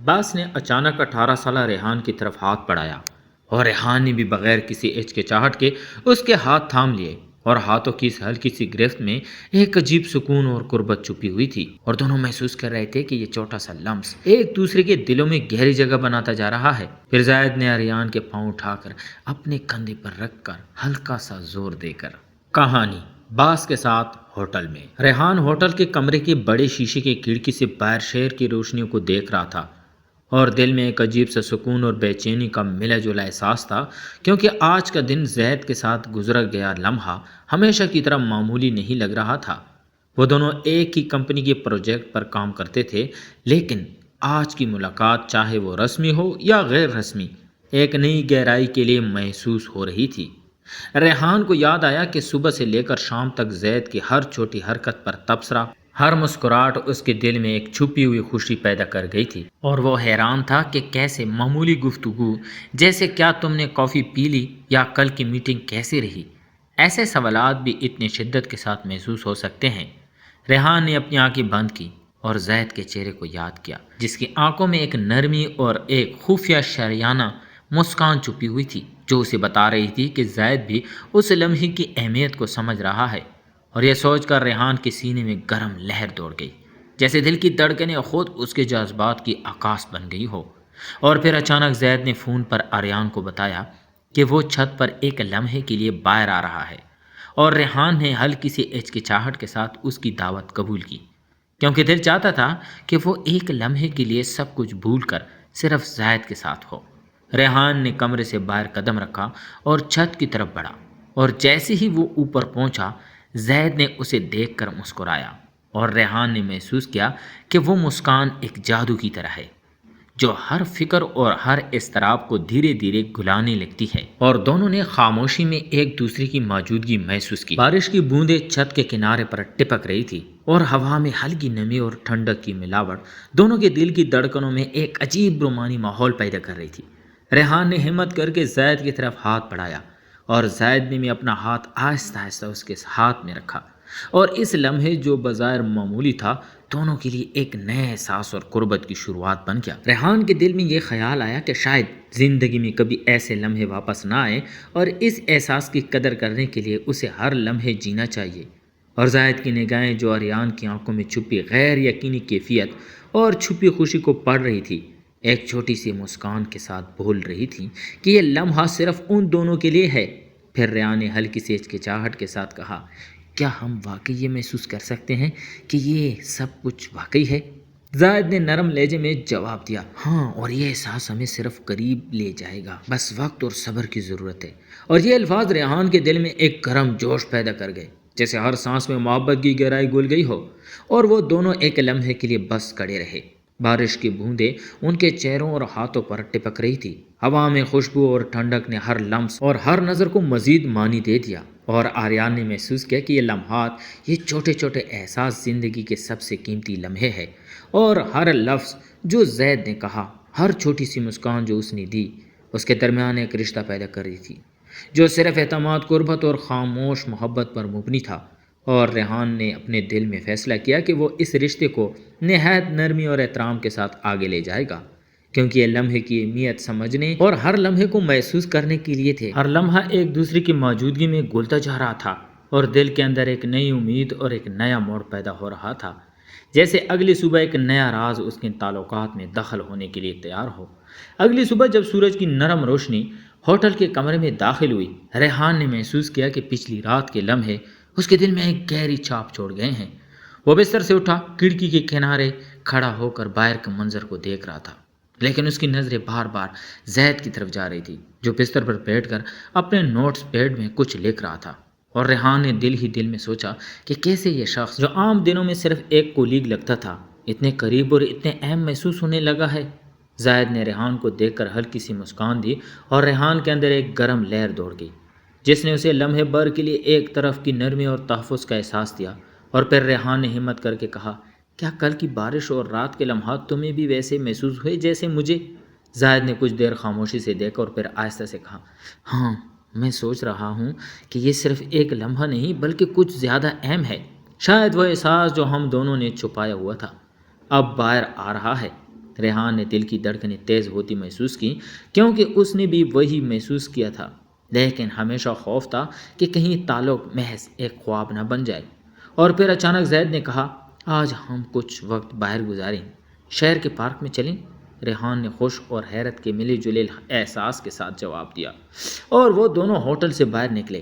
باس نے اچانک 18 سالہ ریحان کی طرف ہاتھ بڑھایا اور ریحان نے بھی بغیر کسی ہچکچاہٹ کے اس کے ہاتھ تھام لیے، اور ہاتھوں کی اس ہلکی سی گرفت میں ایک عجیب سکون اور قربت چھپی ہوئی تھی، اور دونوں محسوس کر رہے تھے کہ یہ چھوٹا سا لمس ایک دوسرے کے دلوں میں گہری جگہ بناتا جا رہا ہے۔ پھر زائد نے ریحان کے پاؤں اٹھا کر اپنے کندھے پر رکھ کر ہلکا سا زور دے کر کہانی باس کے ساتھ ہوٹل میں۔ ریحان ہوٹل کے کمرے کے بڑے شیشے کی کھڑکی سے باہر شہر کی روشنیوں کو دیکھ رہا تھا، اور دل میں ایک عجیب سا سکون اور بے چینی کا ملا جلا احساس تھا، کیونکہ آج کا دن زید کے ساتھ گزرا گیا لمحہ ہمیشہ کی طرح معمولی نہیں لگ رہا تھا۔ وہ دونوں ایک ہی کمپنی کے پروجیکٹ پر کام کرتے تھے، لیکن آج کی ملاقات چاہے وہ رسمی ہو یا غیر رسمی، ایک نئی گہرائی کے لیے محسوس ہو رہی تھی۔ ریحان کو یاد آیا کہ صبح سے لے کر شام تک زید کی ہر چھوٹی حرکت پر تبصرہ، ہر مسکراہٹ اس کے دل میں ایک چھپی ہوئی خوشی پیدا کر گئی تھی، اور وہ حیران تھا کہ کیسے معمولی گفتگو جیسے کیا تم نے کافی پی لی یا کل کی میٹنگ کیسی رہی، ایسے سوالات بھی اتنی شدت کے ساتھ محسوس ہو سکتے ہیں۔ ریحان نے اپنی آنکھیں بند کی اور زید کے چہرے کو یاد کیا، جس کی آنکھوں میں ایک نرمی اور ایک خفیہ شریانہ مسکان چھپی ہوئی تھی، جو اسے بتا رہی تھی کہ زید بھی اس لمحے کی اہمیت کو سمجھ رہا ہے۔ اور یہ سوچ کر ریحان کے سینے میں گرم لہر دوڑ گئی، جیسے دل کی دھڑکنیں خود اس کے جذبات کی عکاس بن گئی ہو۔ اور پھر اچانک زید نے فون پر آریان کو بتایا کہ وہ چھت پر ایک لمحے کے لیے باہر آ رہا ہے، اور ریحان نے ہلکی سی ہچکچاہٹ کے ساتھ اس کی دعوت قبول کی، کیونکہ دل چاہتا تھا کہ وہ ایک لمحے کے لیے سب کچھ بھول کر صرف زید کے ساتھ ہو۔ ریحان نے کمرے سے باہر قدم رکھا اور چھت کی طرف بڑھا، اور جیسے ہی وہ اوپر پہنچا، زید نے اسے دیکھ کر مسکرایا، اور ریحان نے محسوس کیا کہ وہ مسکان ایک جادو کی طرح ہے جو ہر فکر اور ہر اضطراب کو دھیرے دھیرے گلانے لگتی ہے۔ اور دونوں نے خاموشی میں ایک دوسرے کی موجودگی محسوس کی۔ بارش کی بوندیں چھت کے کنارے پر ٹپک رہی تھی، اور ہوا میں ہلکی نمی اور ٹھنڈک کی ملاوٹ دونوں کے دل کی دھڑکنوں میں ایک عجیب رومانی ماحول پیدا کر رہی تھی۔ ریحان نے ہمت کر کے زید کی طرف ہاتھ بڑھایا، اور زید نے بھی اپنا ہاتھ آہستہ آہستہ اس کے ہاتھ میں رکھا، اور اس لمحے جو بظاہر معمولی تھا، دونوں کے لیے ایک نئے احساس اور قربت کی شروعات بن گیا۔ ریحان کے دل میں یہ خیال آیا کہ شاید زندگی میں کبھی ایسے لمحے واپس نہ آئے، اور اس احساس کی قدر کرنے کے لیے اسے ہر لمحے جینا چاہیے۔ اور زائد کی نگاہیں جو آریان کی آنکھوں میں چھپی غیر یقینی کیفیت اور چھپی خوشی کو پڑھ رہی تھی، ایک چھوٹی سی مسکان کے ساتھ بول رہی تھی کہ یہ لمحہ صرف ان دونوں کے لیے ہے۔ پھر ریحان نے ہلکی سی ہچکچاہٹ کے ساتھ کہا، کیا ہم واقعی یہ محسوس کر سکتے ہیں کہ یہ سب کچھ واقعی ہے؟ زائد نے نرم لہجے میں جواب دیا، ہاں، اور یہ احساس ہمیں صرف قریب لے جائے گا، بس وقت اور صبر کی ضرورت ہے۔ اور یہ الفاظ ریحان کے دل میں ایک گرم جوش پیدا کر گئے، جیسے ہر سانس میں محبت کی گہرائی گھل گئی ہو، اور وہ دونوں ایک لمحے کے لیے بس کھڑے رہے۔ بارش کی بوندیں ان کے چہروں اور ہاتھوں پر ٹپک رہی تھی، ہوا میں خوشبو اور ٹھنڈک نے ہر لمس اور ہر نظر کو مزید معنی دے دیا، اور آریان نے محسوس کیا کہ یہ لمحات، یہ چھوٹے چھوٹے احساس زندگی کے سب سے قیمتی لمحے ہیں، اور ہر لفظ جو زید نے کہا، ہر چھوٹی سی مسکان جو اس نے دی، اس کے درمیان ایک رشتہ پیدا کر رہی تھی جو صرف اعتماد، قربت اور خاموش محبت پر مبنی تھا۔ اور ریحان نے اپنے دل میں فیصلہ کیا کہ وہ اس رشتے کو نہایت نرمی اور احترام کے ساتھ آگے لے جائے گا، کیونکہ یہ لمحے کی اہمیت سمجھنے اور ہر لمحے کو محسوس کرنے کے لیے تھے۔ ہر لمحہ ایک دوسرے کی موجودگی میں گھلتا جا رہا تھا، اور دل کے اندر ایک نئی امید اور ایک نیا موڑ پیدا ہو رہا تھا، جیسے اگلی صبح ایک نیا راز اس کے تعلقات میں دخل ہونے کے لیے تیار ہو۔ اگلی صبح جب سورج کی نرم روشنی ہوٹل کے کمرے میں داخل ہوئی، ریحان نے محسوس کیا کہ پچھلی رات کے لمحے اس کے دل میں ایک گہری چھاپ چھوڑ گئے ہیں۔ وہ بستر سے اٹھا، کھڑکی کے کنارے کھڑا ہو کر باہر کے منظر کو دیکھ رہا تھا، لیکن اس کی نظریں بار بار زید کی طرف جا رہی تھی، جو بستر پر بیٹھ کر اپنے نوٹس پیڈ میں کچھ لکھ رہا تھا۔ اور ریحان نے دل ہی دل میں سوچا کہ کیسے یہ شخص جو عام دنوں میں صرف ایک کولیگ لگتا تھا، اتنے قریب اور اتنے اہم محسوس ہونے لگا ہے۔ زائد نے ریحان کو دیکھ کر ہلکی سی مسکان دی، اور ریحان کے اندر ایک گرم لہر دوڑ گئی، جس نے اسے لمحے بھر کے لیے ایک طرف کی نرمی اور تحفظ کا احساس دیا۔ اور پھر ریحان نے ہمت کر کے کہا، کیا کل کی بارش اور رات کے لمحات تمہیں بھی ویسے محسوس ہوئے جیسے مجھے؟ زائد نے کچھ دیر خاموشی سے دیکھا، اور پھر آہستہ سے کہا، ہاں، میں سوچ رہا ہوں کہ یہ صرف ایک لمحہ نہیں بلکہ کچھ زیادہ اہم ہے۔ شاید وہ احساس جو ہم دونوں نے چھپایا ہوا تھا اب باہر آ رہا ہے۔ ریحان نے دل کی دھڑکنیں تیز ہوتی محسوس کی، کیونکہ اس نے بھی وہی محسوس کیا تھا، لیکن ہمیشہ خوف تھا کہ کہیں تعلق محض ایک خواب نہ بن جائے۔ اور پھر اچانک زید نے کہا، آج ہم کچھ وقت باہر گزاریں، شہر کے پارک میں چلیں؟ ریحان نے خوش اور حیرت کے ملے جلے احساس کے ساتھ جواب دیا، اور وہ دونوں ہوٹل سے باہر نکلے،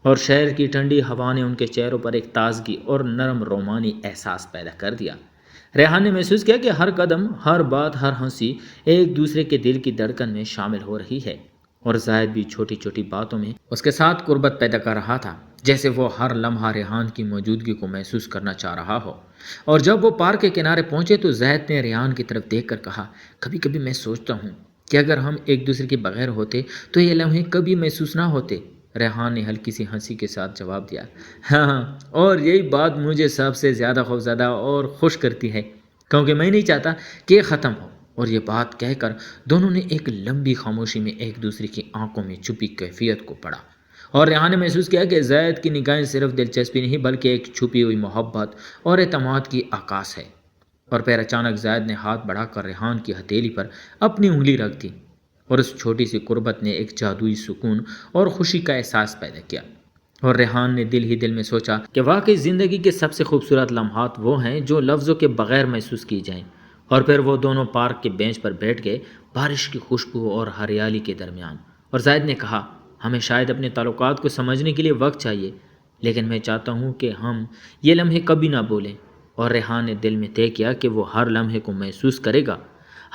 اور شہر کی ٹھنڈی ہوا نے ان کے چہروں پر ایک تازگی اور نرم رومانی احساس پیدا کر دیا۔ ریحان نے محسوس کیا کہ ہر قدم، ہر بات، ہر ہنسی ایک دوسرے کے دل کی دھڑکن میں شامل ہو رہی ہے، اور زاہد بھی چھوٹی چھوٹی باتوں میں اس کے ساتھ قربت پیدا کر رہا تھا، جیسے وہ ہر لمحہ ریحان کی موجودگی کو محسوس کرنا چاہ رہا ہو۔ اور جب وہ پارک کے کنارے پہنچے تو زاہد نے ریحان کی طرف دیکھ کر کہا، کبھی کبھی میں سوچتا ہوں کہ اگر ہم ایک دوسرے کے بغیر ہوتے تو یہ لمحے کبھی محسوس نہ ہوتے۔ ریحان نے ہلکی سی ہنسی کے ساتھ جواب دیا، ہاں، اور یہی بات مجھے سب سے زیادہ خوفزدہ اور خوش کرتی ہے، کیونکہ میں نہیں چاہتا کہ یہ ختم ہو۔ اور یہ بات کہہ کر دونوں نے ایک لمبی خاموشی میں ایک دوسرے کی آنکھوں میں چھپی کیفیت کو پڑھا، اور ریحان نے محسوس کیا کہ زید کی نگاہیں صرف دلچسپی نہیں بلکہ ایک چھپی ہوئی محبت اور اعتماد کی عکاس ہے۔ اور پھر اچانک زید نے ہاتھ بڑھا کر ریحان کی ہتھیلی پر اپنی انگلی رکھ دی، اور اس چھوٹی سی قربت نے ایک جادوئی سکون اور خوشی کا احساس پیدا کیا۔ اور ریحان نے دل ہی دل میں سوچا کہ واقعی زندگی کے سب سے خوبصورت لمحات وہ ہیں جو لفظوں کے بغیر محسوس کی جائیں۔ اور پھر وہ دونوں پارک کے بینچ پر بیٹھ گئے، بارش کی خوشبو اور ہریالی کے درمیان، اور زاہد نے کہا، ہمیں شاید اپنے تعلقات کو سمجھنے کے لیے وقت چاہیے، لیکن میں چاہتا ہوں کہ ہم یہ لمحے کبھی نہ بولیں۔ اور ریحان نے دل میں طے کیا کہ وہ ہر لمحے کو محسوس کرے گا،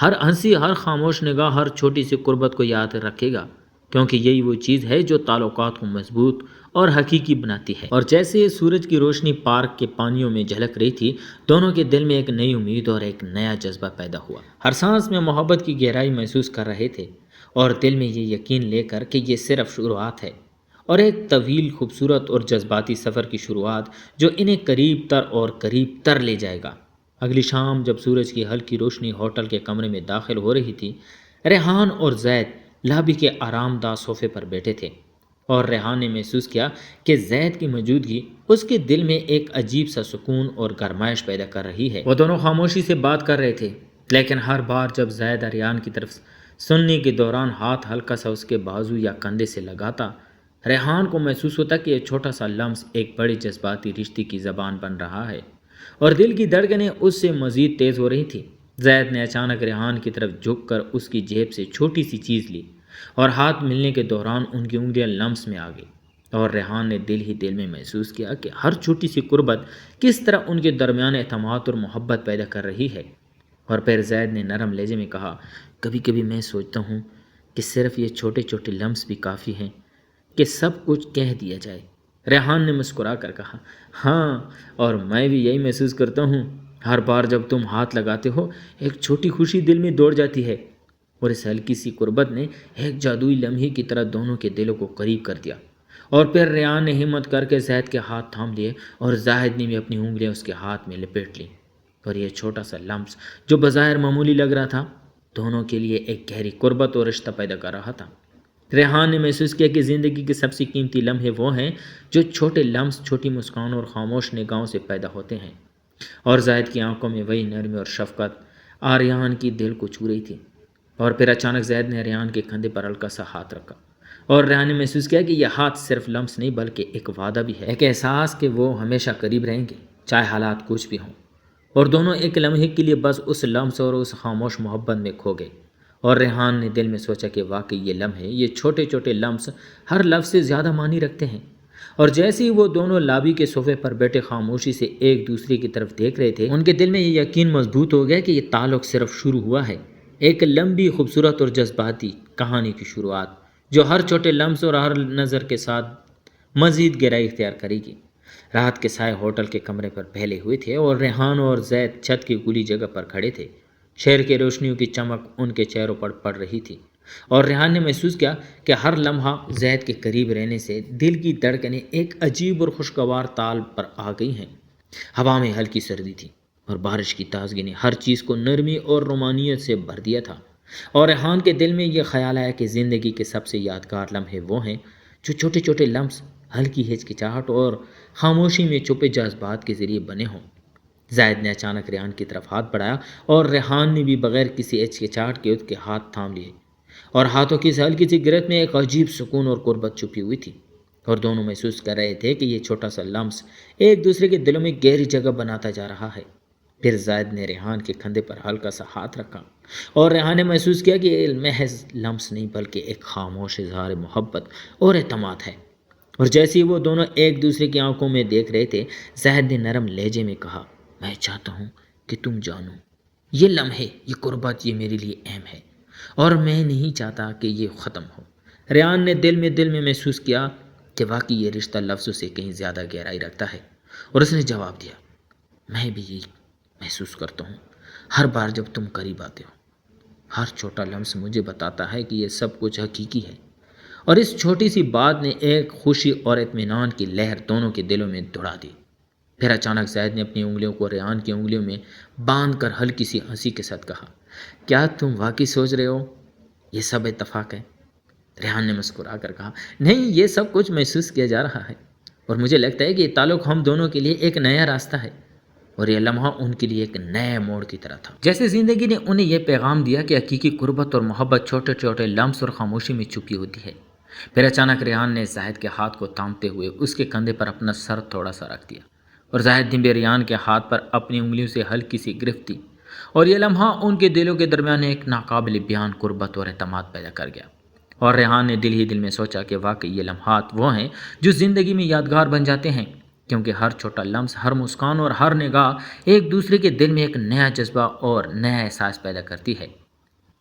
ہر ہنسی، ہر خاموش نگاہ، ہر چھوٹی سی قربت کو یاد رکھے گا، کیونکہ یہی وہ چیز ہے جو تعلقات کو مضبوط اور حقیقی بناتی ہے۔ اور جیسے سورج کی روشنی پارک کے پانیوں میں جھلک رہی تھی، دونوں کے دل میں ایک نئی امید اور ایک نیا جذبہ پیدا ہوا۔ ہر سانس میں محبت کی گہرائی محسوس کر رہے تھے، اور دل میں یہ یقین لے کر کہ یہ صرف شروعات ہے، اور ایک طویل، خوبصورت اور جذباتی سفر کی شروعات جو انہیں قریب تر اور قریب تر لے جائے گا۔ اگلی شام جب سورج کی ہلکی روشنی ہوٹل کے کمرے میں داخل ہو رہی تھی، ریحان اور زید لابی کے آرام دہ صوفے پر بیٹھے تھے، اور ریحان نے محسوس کیا کہ زید کی موجودگی اس کے دل میں ایک عجیب سا سکون اور گرمائش پیدا کر رہی ہے۔ وہ دونوں خاموشی سے بات کر رہے تھے، لیکن ہر بار جب زید ریحان کی طرف سننے کے دوران ہاتھ ہلکا سا اس کے بازو یا کندھے سے لگاتا، ریحان کو محسوس ہوتا کہ یہ چھوٹا سا لمس ایک بڑے جذباتی رشتے کی زبان بن رہا ہے، اور دل کی دھڑکنیں اس سے مزید تیز ہو رہی تھی۔ زید نے اچانک ریحان کی طرف جھک کر اس کی جیب سے چھوٹی سی چیز لی، اور ہاتھ ملنے کے دوران ان کی انگلیاں لمس میں آ گئی، اور ریحان نے دل ہی دل میں محسوس کیا کہ ہر چھوٹی سی قربت کس طرح ان کے درمیان اعتماد اور محبت پیدا کر رہی ہے۔ اور پھر زید نے نرم لہجے میں کہا، کبھی کبھی میں سوچتا ہوں کہ صرف یہ چھوٹے چھوٹے لمس بھی کافی ہیں کہ سب کچھ کہہ دیا جائے۔ ریحان نے مسکرا کر کہا، ہاں، اور میں بھی یہی محسوس کرتا ہوں، ہر بار جب تم ہاتھ لگاتے ہو ایک چھوٹی خوشی دل میں دوڑ جاتی ہے۔ اور اس ہلکی سی قربت نے ایک جادوئی لمحے کی طرح دونوں کے دلوں کو قریب کر دیا۔ اور پھر ریحان نے ہمت کر کے زید کے ہاتھ تھام لیے، اور زاہد نے بھی اپنی انگلیاں اس کے ہاتھ میں لپیٹ لیں، اور یہ چھوٹا سا لمس جو بظاہر معمولی لگ رہا تھا، دونوں کے لیے ایک گہری قربت اور رشتہ پیدا کر رہا تھا۔ ریحان نے محسوس کیا کہ زندگی کے سب سے قیمتی لمحے وہ ہیں جو چھوٹے لمس، چھوٹی مسکان اور خاموش نگاہوں سے پیدا ہوتے ہیں، اور زاہد کی آنکھوں میں وہی نرمی اور شفقت ریحان کی دل کو چھو رہی تھی۔ اور پھر اچانک زید نے ریحان کے کندھے پر ہلکا سا ہاتھ رکھا، اور ریحان نے محسوس کیا کہ یہ ہاتھ صرف لمس نہیں بلکہ ایک وعدہ بھی ہے، ایک احساس کہ وہ ہمیشہ قریب رہیں گے چاہے حالات کچھ بھی ہوں۔ اور دونوں ایک لمحے کے لیے بس اس لمس اور اس خاموش محبت میں کھو گئے۔ اور ریحان نے دل میں سوچا کہ واقعی یہ لمحے، یہ چھوٹے چھوٹے لمس ہر لفظ سے زیادہ معنی رکھتے ہیں۔ اور جیسے ہی وہ دونوں لابی کے صوفے پر بیٹھے خاموشی سے ایک دوسرے کی طرف دیکھ رہے تھے، ان کے دل میں یہ یقین مضبوط ہو گیا کہ یہ تعلق صرف شروع ہوا ہے، ایک لمبی، خوبصورت اور جذباتی کہانی کی شروعات جو ہر چھوٹے لمس اور ہر نظر کے ساتھ مزید گہرائی اختیار کرے گی۔ رات کے سائے ہوٹل کے کمرے پر پھیلے ہوئے تھے، اور ریحان اور زید چھت کی کھلی جگہ پر کھڑے تھے۔ شہر کے روشنیوں کی چمک ان کے چہروں پر پڑ رہی تھی، اور ریحان نے محسوس کیا کہ ہر لمحہ زید کے قریب رہنے سے دل کی دھڑکنیں ایک عجیب اور خوشگوار تال پر آ گئی ہیں۔ ہوا میں ہلکی سردی تھی، اور بارش کی تازگی نے ہر چیز کو نرمی اور رومانیت سے بھر دیا تھا۔ اور ریحان کے دل میں یہ خیال آیا کہ زندگی کے سب سے یادگار لمحے وہ ہیں جو چھوٹے چھوٹے لمس، ہلکی ہچکچاہٹ اور خاموشی میں چھپے جذبات کے ذریعے بنے ہوں۔ زاہد نے اچانک ریحان کی طرف ہاتھ بڑھایا اور ریحان نے بھی بغیر کسی ہچکچاہٹ کے اس کے ہاتھ تھام لیے، اور ہاتھوں کی اس ہلکی سی گرفت میں ایک عجیب سکون اور قربت چھپی ہوئی تھی، اور دونوں محسوس کر رہے تھے کہ یہ چھوٹا سا لمس ایک دوسرے کے دلوں میں گہری جگہ بناتا جا رہا ہے۔ پھر زاہد نے ریحان کے کندھے پر ہلکا سا ہاتھ رکھا، اور ریحان نے محسوس کیا کہ یہ محض لمس نہیں بلکہ ایک خاموش اظہار محبت اور اعتماد ہے۔ اور جیسے ہی وہ دونوں ایک دوسرے کی آنکھوں میں دیکھ رہے تھے، زاہد نے نرم لہجے میں کہا، میں چاہتا ہوں کہ تم جانو، یہ لمحے، یہ قربت، یہ میرے لیے اہم ہے، اور میں نہیں چاہتا کہ یہ ختم ہو۔ ریان نے دل میں محسوس کیا کہ واقعی یہ رشتہ لفظوں سے کہیں زیادہ گہرائی رکھتا ہے، اور اس نے جواب دیا، میں بھی یہی محسوس کرتا ہوں۔ ہر بار جب تم قریب آتے ہو، ہر چھوٹا لمس مجھے بتاتا ہے کہ یہ سب کچھ حقیقی ہے۔ اور اس چھوٹی سی بات نے ایک خوشی اور اطمینان کی لہر دونوں کے دلوں میں دوڑا دی۔ پھر اچانک زید نے اپنی انگلیوں کو ریان کی انگلیوں میں باندھ کر ہلکی سی ہنسی کے ساتھ کہا، کیا تم واقعی سوچ رہے ہو یہ سب اتفاق ہے؟ ریحان نے مسکرا کر کہا، نہیں، یہ سب کچھ محسوس کیا جا رہا ہے، اور مجھے لگتا ہے کہ یہ تعلق ہم دونوں کے لیے ایک نیا راستہ ہے، اور یہ لمحہ ان کے لیے ایک نئے موڑ کی طرح تھا۔ جیسے زندگی نے انہیں یہ پیغام دیا کہ حقیقی قربت اور محبت چھوٹے چھوٹے لمس اور خاموشی میں چھپی ہوتی ہے۔ پھر اچانک ریحان نے زاہد کے ہاتھ کو تھامتے ہوئے اس کے کندھے پر اپنا سر تھوڑا سا رکھ دیا، اور زاہد نے بھی ریحان کے ہاتھ پر اپنی انگلیوں سے ہلکی سی گرفت دی، اور یہ لمحہ ان کے دلوں کے درمیان ایک ناقابل بیان قربت اور اعتماد پیدا کر گیا۔ اور ریحان نے دل ہی دل میں سوچا کہ واقعی یہ لمحات وہ ہیں جو زندگی میں یادگار بن جاتے ہیں، کیونکہ ہر چھوٹا لمس، ہر مسکان اور ہر نگاہ ایک دوسرے کے دل میں ایک نیا جذبہ اور نیا احساس پیدا کرتی ہے۔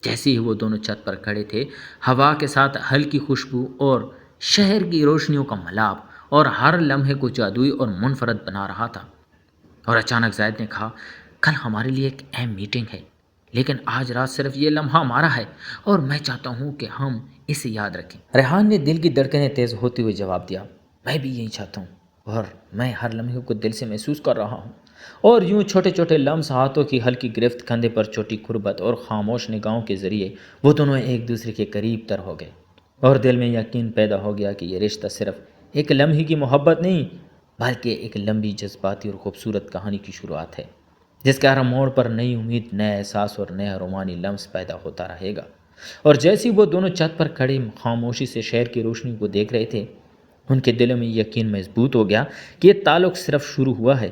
جیسے ہی وہ دونوں چھت پر کھڑے تھے، ہوا کے ساتھ ہلکی خوشبو اور شہر کی روشنیوں کا ملاپ اور ہر لمحے کو جادوئی اور منفرد بنا رہا تھا۔ اور اچانک زاہد نے کہا، کل ہمارے لیے ایک اہم میٹنگ ہے، لیکن آج رات صرف یہ لمحہ ہمارا ہے، اور میں چاہتا ہوں کہ ہم اسے یاد رکھیں۔ ریحان نے دل کی دھڑکنیں تیز ہوتے ہوئے جواب دیا، میں بھی یہی چاہتا ہوں، اور میں ہر لمحے کو دل سے محسوس کر رہا ہوں۔ اور یوں چھوٹے چھوٹے لمس، ہاتھوں کی ہلکی گرفت، کندھے پر چھوٹی قربت اور خاموش نگاہوں کے ذریعے وہ دونوں ایک دوسرے کے قریب تر ہو گئے، اور دل میں یقین پیدا ہو گیا کہ یہ رشتہ صرف ایک لمحے کی محبت نہیں بلکہ ایک لمبی جذباتی اور خوبصورت کہانی کی شروعات ہے، جس کے ہر موڑ پر نئی امید، نیا احساس اور نیا رومانی لمس پیدا ہوتا رہے گا۔ اور جیسے وہ دونوں چھت پر کھڑے خاموشی سے شہر کی روشنی کو دیکھ رہے تھے، ان کے دلوں میں یقین مضبوط ہو گیا کہ یہ تعلق صرف شروع ہوا ہے،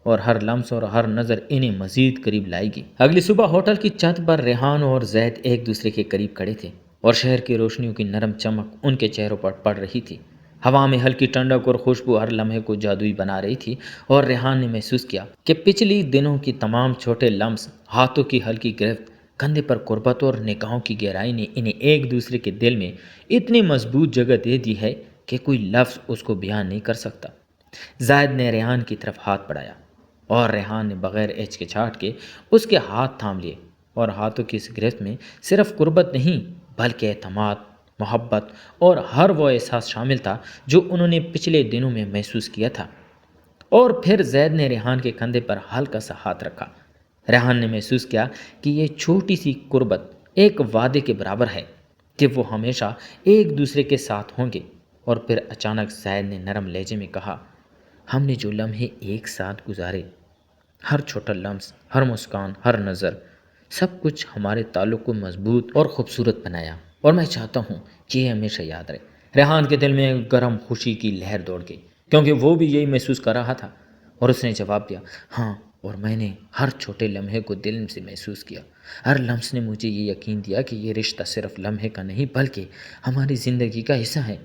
اور ہر لمس اور ہر نظر انہیں مزید قریب لائے گی۔ اگلی صبح ہوٹل کی چھت پر ریحان اور زید ایک دوسرے کے قریب کھڑے تھے، اور شہر کی روشنیوں کی نرم چمک ان کے چہروں پر پڑ رہی تھی۔ ہوا میں ہلکی ٹھنڈک اور خوشبو ہر لمحے کو جادوئی بنا رہی تھی، اور ریحان نے محسوس کیا کہ پچھلی دنوں کی تمام چھوٹے لمس، ہاتھوں کی ہلکی گرفت، کندھے پر قربت اور نگاہوں کی گہرائی نے انہیں ایک دوسرے کے دل میں اتنی مضبوط جگہ دے دی ہے کہ کوئی لفظ اس کو بیان نہیں کر سکتا۔ زاہد نے ریحان کی طرف ہاتھ بڑھایا، اور ریحان نے بغیر ہچکچاہٹ کے اس کے ہاتھ تھام لیے، اور ہاتھوں کی اس گرفت میں صرف قربت نہیں بلکہ اعتماد، محبت اور ہر وہ احساس شامل تھا جو انہوں نے پچھلے دنوں میں محسوس کیا تھا۔ اور پھر زید نے ریحان کے کندھے پر ہلکا سا ہاتھ رکھا۔ ریحان نے محسوس کیا کہ یہ چھوٹی سی قربت ایک وعدے کے برابر ہے کہ وہ ہمیشہ ایک دوسرے کے ساتھ ہوں گے۔ اور پھر اچانک زید نے نرم لہجے میں کہا، ہم نے جو لمحے ایک ساتھ گزارے، ہر چھوٹا لمس، ہر مسکان، ہر نظر، سب کچھ ہمارے تعلق کو مضبوط اور خوبصورت بنایا، اور میں چاہتا ہوں کہ یہ ہمیشہ یاد رہے۔ ریحان کے دل میں گرم خوشی کی لہر دوڑ گئی، کیونکہ وہ بھی یہی محسوس کر رہا تھا، اور اس نے جواب دیا، ہاں، اور میں نے ہر چھوٹے لمحے کو دل سے محسوس کیا۔ ہر لمس نے مجھے یہ یقین دیا کہ یہ رشتہ صرف لمحے کا نہیں بلکہ ہماری زندگی کا حصہ ہے۔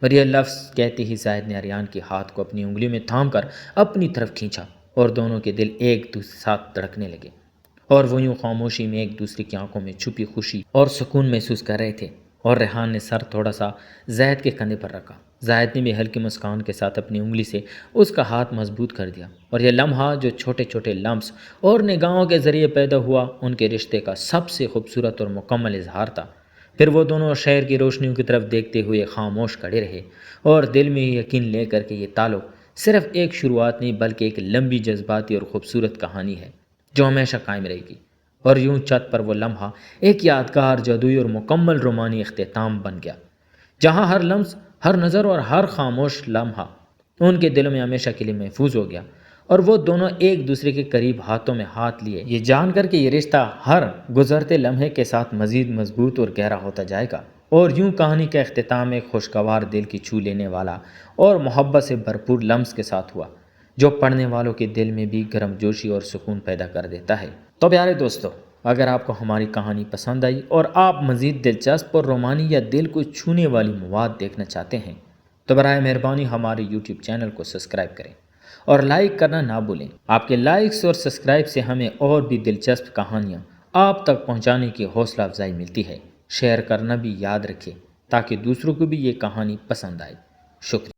اور یہ لفظ کہتے ہی زاہد نے ریحان کے ہاتھ کو اپنی انگلیوں میں تھام کر اپنی طرف کھینچا، اور دونوں کے دل ایک دوسرے ساتھ دھڑکنے لگے، اور وہ یوں خاموشی میں ایک دوسرے کی آنکھوں میں چھپی خوشی اور سکون محسوس کر رہے تھے۔ اور ریحان نے سر تھوڑا سا زاہد کے کندھے پر رکھا۔ زاہد نے بھی ہلکی مسکان کے ساتھ اپنی انگلی سے اس کا ہاتھ مضبوط کر دیا، اور یہ لمحہ جو چھوٹے چھوٹے لمس اور نگاہوں کے ذریعے پیدا ہوا، ان کے رشتے کا سب سے خوبصورت اور مکمل اظہار تھا۔ پھر وہ دونوں شہر کی روشنیوں کی طرف دیکھتے ہوئے خاموش کھڑے رہے، اور دل میں یقین لے کر کہ یہ تعلق صرف ایک شروعات نہیں بلکہ ایک لمبی جذباتی اور خوبصورت کہانی ہے جو ہمیشہ قائم رہے گی۔ اور یوں چھت پر وہ لمحہ ایک یادگار، جادوئی اور مکمل رومانی اختتام بن گیا، جہاں ہر لمس، ہر نظر اور ہر خاموش لمحہ ان کے دلوں میں ہمیشہ کے لیے محفوظ ہو گیا، اور وہ دونوں ایک دوسرے کے قریب ہاتھوں میں ہاتھ لیے، یہ جان کر کہ یہ رشتہ ہر گزرتے لمحے کے ساتھ مزید مضبوط اور گہرا ہوتا جائے گا۔ اور یوں کہانی کا اختتام ایک خوشگوار، دل کی چھو لینے والا اور محبت سے بھرپور لمس کے ساتھ ہوا، جو پڑھنے والوں کے دل میں بھی گرم جوشی اور سکون پیدا کر دیتا ہے۔ تو پیارے دوستو، اگر آپ کو ہماری کہانی پسند آئی اور آپ مزید دلچسپ اور رومانی یا دل کو چھونے والی مواد دیکھنا چاہتے ہیں تو برائے مہربانی ہمارے یوٹیوب چینل کو سبسکرائب کریں اور لائک کرنا نہ بھولیں۔ آپ کے لائکس اور سبسکرائب سے ہمیں اور بھی دلچسپ کہانیاں آپ تک پہنچانے کی حوصلہ افزائی ملتی ہے۔ شیئر کرنا بھی یاد رکھیں تاکہ دوسروں کو بھی یہ کہانی پسند آئے۔ شکریہ۔